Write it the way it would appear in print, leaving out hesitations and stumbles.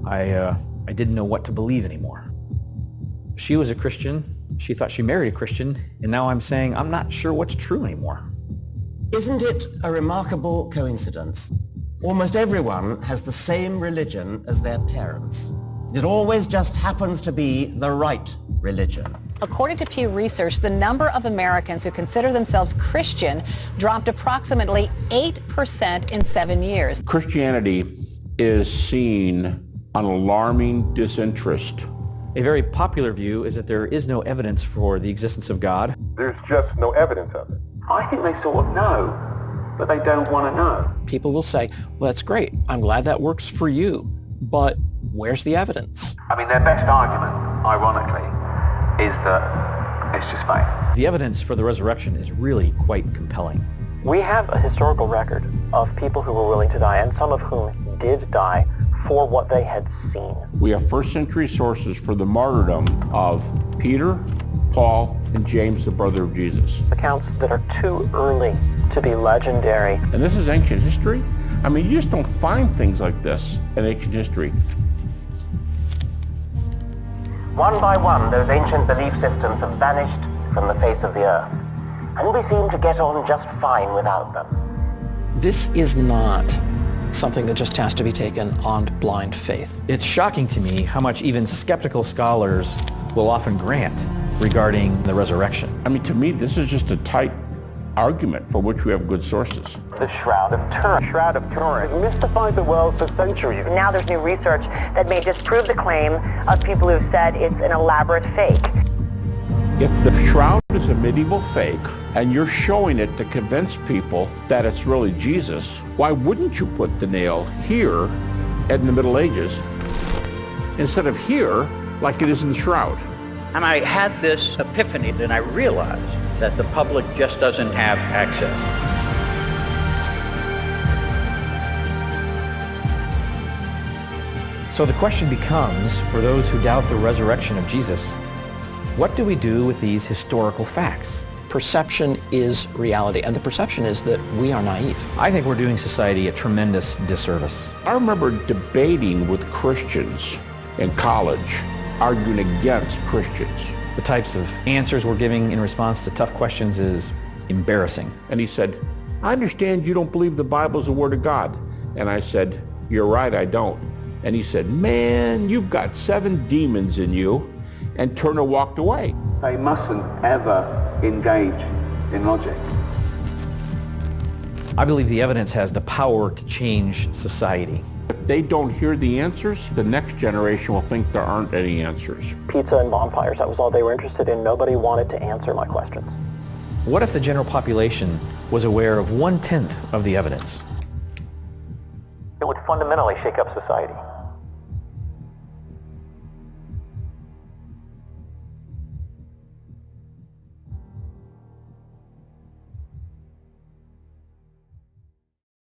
I didn't know what to believe anymore. She was a Christian. She thought she married a Christian, and now I'm saying I'm not sure what's true anymore. Isn't it a remarkable coincidence? Almost everyone has the same religion as their parents. It always just happens to be the right religion. According to Pew Research, the number of Americans who consider themselves Christian dropped approximately 8% in 7 years. Christianity is seen an alarming disinterest. A very popular view is that there is no evidence for the existence of God. There's just no evidence of it. I think they sort of know, but they don't want to know. People will say, well, that's great. I'm glad that works for you, but where's the evidence? I mean, their best argument, ironically, is that it's just faith. The evidence for the resurrection is really quite compelling. We have a historical record of people who were willing to die, and some of whom did die for what they had seen. We have first century sources for the martyrdom of Peter, Paul, and James, the brother of Jesus. Accounts that are too early to be legendary. And this is ancient history? I mean, you just don't find things like this in ancient history. One by one, those ancient belief systems have vanished from the face of the earth, and we seem to get on just fine without them. This is not something that just has to be taken on blind faith. It's shocking to me how much even skeptical scholars will often grant regarding the resurrection. I mean, to me, this is just a tight argument for which we have good sources. The Shroud of Turin. Shroud of Turin mystified the world for centuries. Now there's new research that may disprove the claim of people who've said it's an elaborate fake. If the shroud is a medieval fake and you're showing it to convince people that it's really Jesus, why wouldn't you put the nail here in the Middle Ages instead of here like it is in the shroud? And I had this epiphany, and I realized that the public just doesn't have access. So the question becomes, for those who doubt the resurrection of Jesus, what do we do with these historical facts? Perception is reality, and the perception is that we are naive. I think we're doing society a tremendous disservice. I remember debating with Christians in college, arguing against Christians. The types of answers we're giving in response to tough questions is embarrassing. And he said, I understand you don't believe the Bible is the Word of God. And I said, you're right, I don't. And he said, man, you've got 7 demons in you. And Turner walked away. They mustn't ever engage in logic. I believe the evidence has the power to change society. If they don't hear the answers, the next generation will think there aren't any answers. Pizza and bonfires, that was all they were interested in. Nobody wanted to answer my questions. What if the general population was aware of 1/10 of the evidence? It would fundamentally shake up society.